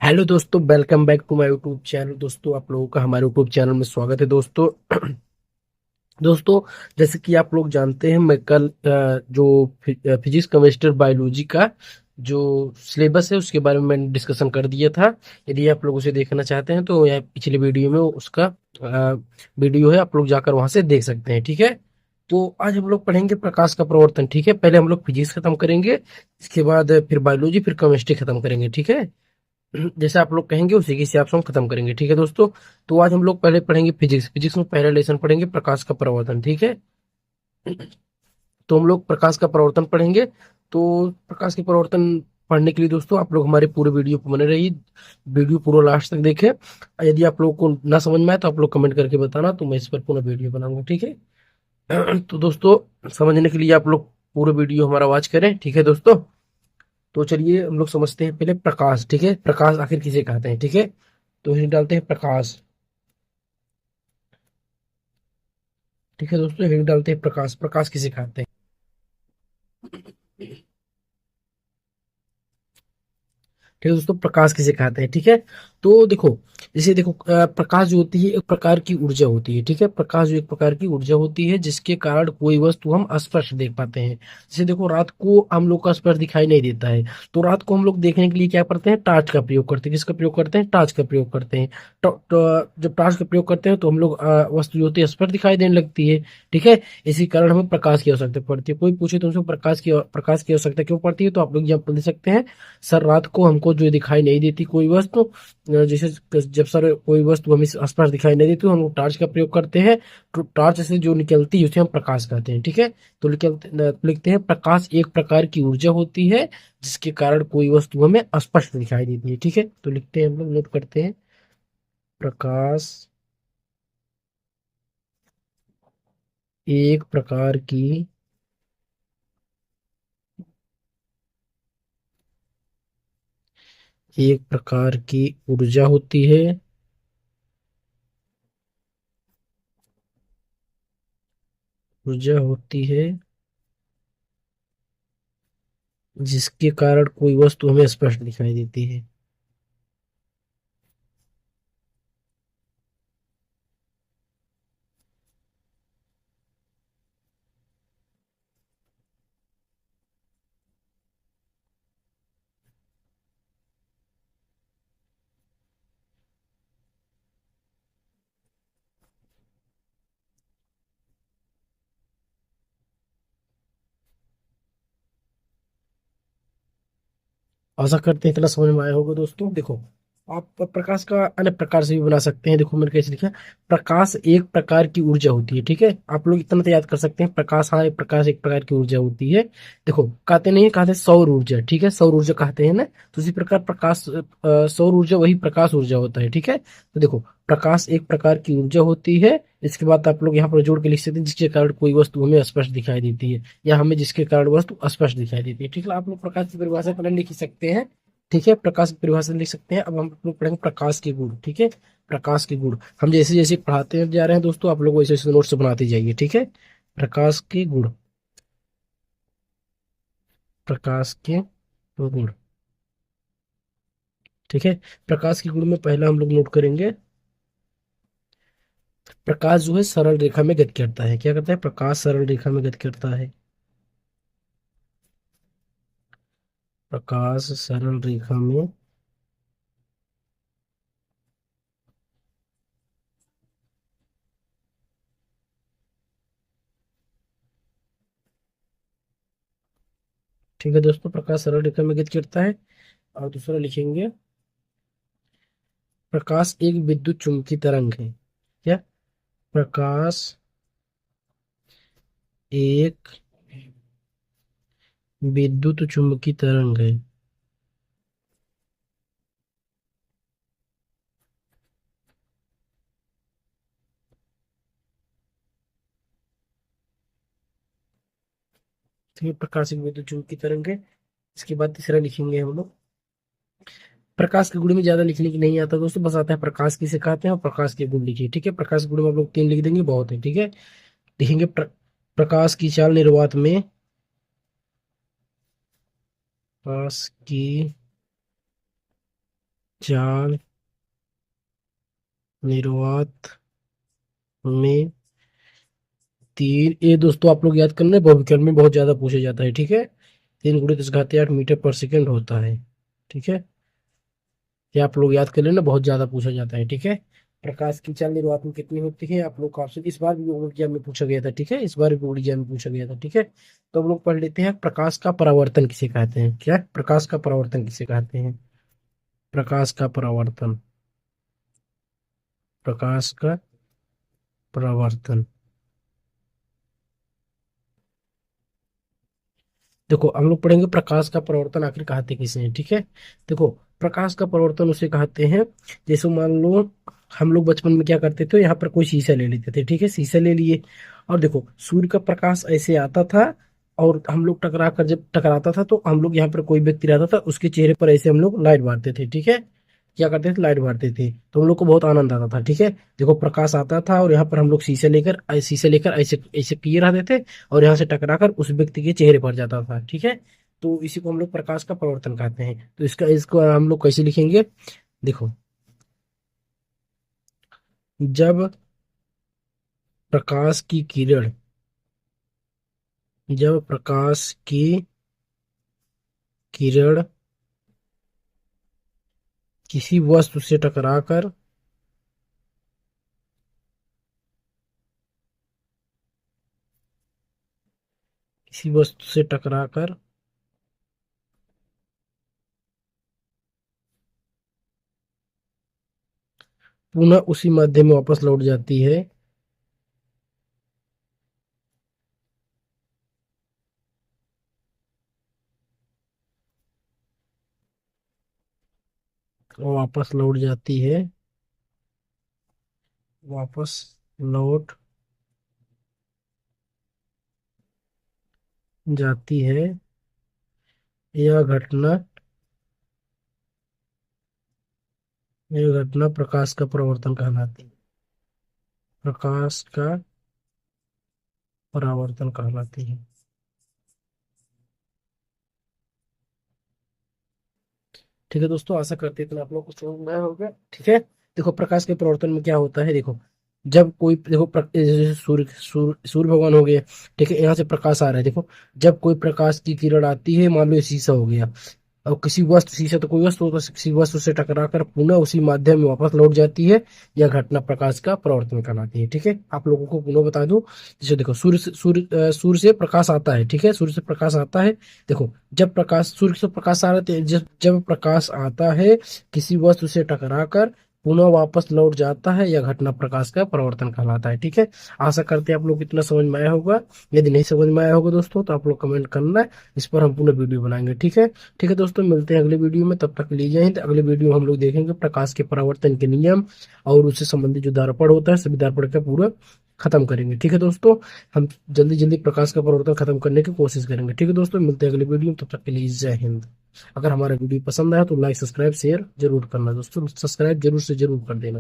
Hello दोस्तों, welcome back to my YouTube channel. दोस्तों, आप लोगों का हमारे यूट्यूब चैनल में स्वागत है। दोस्तों दोस्तों जैसे कि आप लोग जानते हैं, मैं कल जो फिजिक्स केमिस्ट्री बायोलॉजी का जो सिलेबस है उसके बारे में मैंने डिस्कशन कर दिया था। यदि आप लोग उसे देखना चाहते हैं तो यह पिछले वीडियो में उसका वीडियो है, आप लोग जाकर वहां से देख सकते हैं। ठीक है, तो आज हम लोग पढ़ेंगे प्रकाश का प्रवर्तन। ठीक है, पहले हम लोग फिजिक्स खत्म करेंगे, इसके बाद फिर बायोलॉजी, फिर केमिस्ट्री खत्म करेंगे। ठीक है, जैसे आप लोग कहेंगे उसी के हिसाब से हम खत्म करेंगे। ठीक है दोस्तों, तो आज हम लोग पहले पढ़ेंगे फिजिक्स। फिजिक्स में पहला लेसन पढ़ेंगे प्रकाश का प्रवर्तन। ठीक है, तो हम लोग प्रकाश का प्रवर्तन पढ़ेंगे। तो प्रकाश के प्रवर्तन पढ़ने के लिए दोस्तों आप लोग हमारे पूरे वीडियो पर बने रहिए, वीडियो पूरा लास्ट तक देखें। यदि आप लोगों को ना समझ में आए तो आप लोग कमेंट करके बताना, तो मैं इस पर पूरा वीडियो बनाऊंगा। ठीक है तो दोस्तों, समझने के लिए आप लोग पूरा वीडियो हमारा वॉच करें। ठीक है दोस्तों, तो चलिए हम लोग समझते हैं पहले प्रकाश। ठीक है, प्रकाश आखिर किसे कहते हैं। ठीक है, तो इन्हें डालते हैं प्रकाश। ठीक है दोस्तों, हेडिंग डालते हैं प्रकाश। प्रकाश किसे कहते हैं। ठीक है दोस्तों, प्रकाश किसे कहते हैं। ठीक है, तो देखो, जैसे देखो, प्रकाश जो होती है एक प्रकार की ऊर्जा होती है। ठीक है, प्रकाश जो एक प्रकार की ऊर्जा होती है जिसके कारण कोई वस्तु हम स्पष्ट देख पाते हैं। जैसे देखो, रात को हम लोग का स्पष्ट दिखाई नहीं देता है, तो रात को हम लोग देखने के लिए क्या करते हैं, टार्च का प्रयोग करते हैं। किसका प्रयोग करते हैं, टार्च का प्रयोग करते हैं। जब टार्च का प्रयोग करते हैं तो हम लोग वस्तु जो होती है स्पष्ट दिखाई देने लगती है। ठीक है, इसी कारण हमें प्रकाश की आवश्यकता पड़ती है। कोई पूछे तो उनसे प्रकाश की आवश्यकता क्यों पड़ती है, तो आप लोग एग्जाम्पल दे सकते हैं। सर, रात को हमको जो दिखाई नहीं देती कोई वस्तु, जैसे जब सर कोई वस्तु हमें आसपास दिखाई नहीं देती तो हम लोग टार्च का प्रयोग करते हैं। तो टार्च से जो निकलती है उसे हम प्रकाश कहते हैं। ठीक है, तो लिखते हैं प्रकाश एक प्रकार की ऊर्जा होती है जिसके कारण कोई वस्तु हमें स्पष्ट दिखाई देती है। ठीक है, तो लिखते हैं, हम लोग नोट करते हैं, प्रकाश एक प्रकार की एक प्रकार की ऊर्जा होती है ऊर्जा होती है जिसके कारण कोई वस्तु हमें स्पष्ट दिखाई देती है। आशा करते हैं इतना समझ में आया होगा। दोस्तों देखो, आप प्रकाश का अन्य प्रकार से भी बना सकते हैं। देखो मैंने कैसे लिखा है, प्रकाश एक प्रकार की ऊर्जा होती है। ठीक है, आप लोग इतना तो याद कर सकते हैं, प्रकाश, हाँ, प्रकाश एक प्रकार की ऊर्जा होती है। देखो, कहते नहीं, कहते सौर ऊर्जा। ठीक है, सौर ऊर्जा कहते हैं ना, तो इसी प्रकार प्रकाश, सौर ऊर्जा वही प्रकाश ऊर्जा होता है। ठीक है, तो देखो, प्रकाश एक प्रकार की ऊर्जा होती है। इसके बाद आप लोग यहाँ पर जोड़ के लिख सकते हैं, जिसके कारण कोई वस्तु हमें स्पष्ट दिखाई देती है, या हमें जिसके कारण वस्तु स्पष्ट दिखाई देती है। ठीक है, आप लोग प्रकाश की परिभाषा पहले लिख ही सकते हैं। ठीक है, प्रकाश की परिभाषा लिख सकते हैं। अब हम लोग पढ़ेंगे प्रकाश के गुण। ठीक है, प्रकाश के गुण हम जैसे जैसे पढ़ाते जा रहे हैं दोस्तों, आप लोग वैसे वैसे नोट्स बनाते जाइए। ठीक है, प्रकाश के गुण, प्रकाश के गुण। ठीक है, प्रकाश के गुण में पहला हम लोग नोट करेंगे, प्रकाश जो है सरल रेखा में गति करता है। क्या करता है, प्रकाश सरल रेखा में गति करता है। प्रकाश सरल रेखा में, ठीक है दोस्तों, प्रकाश सरल रेखा में गति करता है। और दूसरा लिखेंगे, प्रकाश एक विद्युत चुम्बकीय तरंग है। क्या, प्रकाश एक विद्युत चुम्बकीय तरंग है। ठीक है, प्रकाश एक विद्युत चुम्बकीय तरंग है। इसके बाद तीसरा लिखेंगे हम लोग, प्रकाश के गुण में ज्यादा लिखने की नहीं आता दोस्तों, बस आता है प्रकाश किसे कहते हैं और प्रकाश के गुण लिखिए। ठीक है, प्रकाश के गुण में आप लोग 3 लिख देंगे, बहुत है। ठीक है, लिखेंगे प्रकाश की चाल निर्वात में, प्रकाश की चाल निर्वात में तीन, ये दोस्तों आप लोग याद करना, भविष्य में बहुत ज्यादा पूछा जाता है। ठीक है, 3 × 10⁸ मीटर पर सेकेंड होता है। ठीक है, ये आप लोग याद कर लेना, बहुत ज्यादा पूछा जाता है। ठीक है, प्रकाश की चाल निर्वात में कितनी होती है, आप लोग का ऑप्शन इस बार भी बोर्ड एग्जाम में पूछा गया था। ठीक है, इस बार भी बोर्ड एग्जाम में पूछा गया था। ठीक है, तो हम लोग पढ़ लेते हैं, प्रकाश का परावर्तन किसे कहते हैं। क्या, प्रकाश का परावर्तन किसे कहते हैं। प्रकाश का परावर्तन, प्रकाश का परावर्तन। देखो हम लोग पढ़ेंगे प्रकाश का परिवर्तन आखिर कहते किसे हैं। ठीक है, देखो प्रकाश का परिवर्तन उसे कहते हैं, जैसे मान लो हम लोग बचपन में क्या करते थे, यहाँ पर कोई शीशा ले लेते थे। ठीक है, शीशा ले लिए और देखो सूर्य का प्रकाश ऐसे आता था, और हम लोग टकरा कर जब टकराता था तो हम लोग यहाँ पर कोई व्यक्ति रहता था, उसके चेहरे पर ऐसे हम लोग लाइट मारते थे। ठीक है, क्या करते थे, लाइट मारते थे, तो हम लोग को बहुत आनंद आता था। ठीक है, देखो प्रकाश आता था और यहाँ पर हम लोग शीशे लेकर ऐसे ऐसे किए रहते थे, और यहाँ से टकराकर उस व्यक्ति के चेहरे पर जाता था। ठीक है, तो इसी को हम लोग प्रकाश का परावर्तन कहते हैं। तो इसका इसको हम लोग कैसे लिखेंगे, देखो जब प्रकाश की किरण, जब प्रकाश की किरण किसी वस्तु से टकराकर, किसी वस्तु से टकराकर पुनः उसी माध्यम में वापस लौट जाती है, वापस लौट जाती है, वापस लौट जाती है, यह घटना, यह घटना प्रकाश का परावर्तन कहलाती है। प्रकाश का परावर्तन कहलाती है। ठीक है दोस्तों, आशा करते हैं इतना आप लोग को समझ में आया होगा। ठीक है, देखो प्रकाश के परिवर्तन में क्या होता है, देखो जब कोई देखो जैसे सूर्य भगवान हो गए। ठीक है, यहाँ से प्रकाश आ रहा है, देखो जब कोई प्रकाश की किरण आती है, मान लो ये शीशा हो गया, और किसी वस्तु, शीशा तो कोई वस्तु होता है, किसी वस्तु से टकराकर पुनः उसी माध्यम में वापस लौट जाती है, यह घटना प्रकाश का परावर्तन कहलाती है। ठीक है, आप लोगों को पुनः बता दूं, जैसे देखो सूर्य से प्रकाश आता है। ठीक है, सूर्य से प्रकाश आता है, देखो जब प्रकाश, सूर्य से प्रकाश आ रहा है, जब प्रकाश आता है किसी वस्तु से टकराकर पुनः वापस लौट जाता है, यह घटना प्रकाश का परावर्तन कहलाता है। ठीक है, आशा करते हैं आप लोग इतना समझ में आया होगा। यदि नहीं समझ में आया होगा दोस्तों, तो आप लोग कमेंट करना, इस पर हम पुनः वीडियो बनाएंगे। ठीक है, ठीक है दोस्तों, मिलते हैं अगले वीडियो में, तब तक के लिए जय हिंद। अगले वीडियो में हम लोग देखेंगे प्रकाश के परावर्तन के नियम, और उससे संबंधित जो दर्पण होता है, सभी दर्पण का पूरा खत्म करेंगे। ठीक है दोस्तों, हम जल्दी जल्दी प्रकाश का परावर्तन खत्म करने की कोशिश करेंगे। ठीक है दोस्तों, मिलते हैं अगले वीडियो में, तब तक के लिए जय हिंद। अगर हमारा वीडियो पसंद आया तो लाइक सब्सक्राइब शेयर जरूर करना दोस्तों, सब्सक्राइब जरूर से जरूर कर देना।